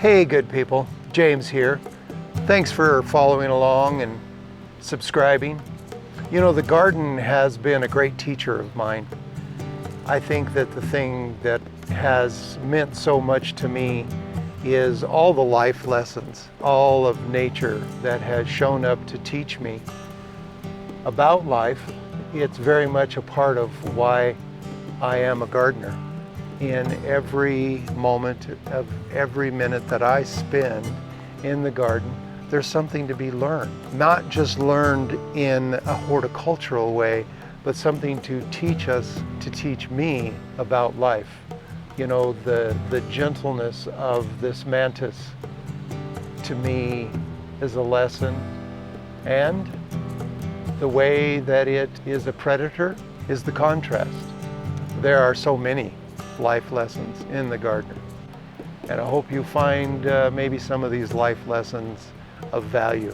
Hey, good people. James here. Thanks for following along and subscribing. You know, the garden has been a great teacher of mine. I think that the thing that has meant so much to me is all the life lessons, all of nature that has shown up to teach me about life. It's very much a part of why I am a gardener. In every moment of every minute that I spend in the garden, there's something to be learned. Not just learned in a horticultural way, but something to teach us, to teach me about life. You know, the gentleness of this mantis to me is a lesson, and the way that it is a predator is the contrast. There are so many life lessons in the garden, and I hope you find maybe some of these life lessons of value.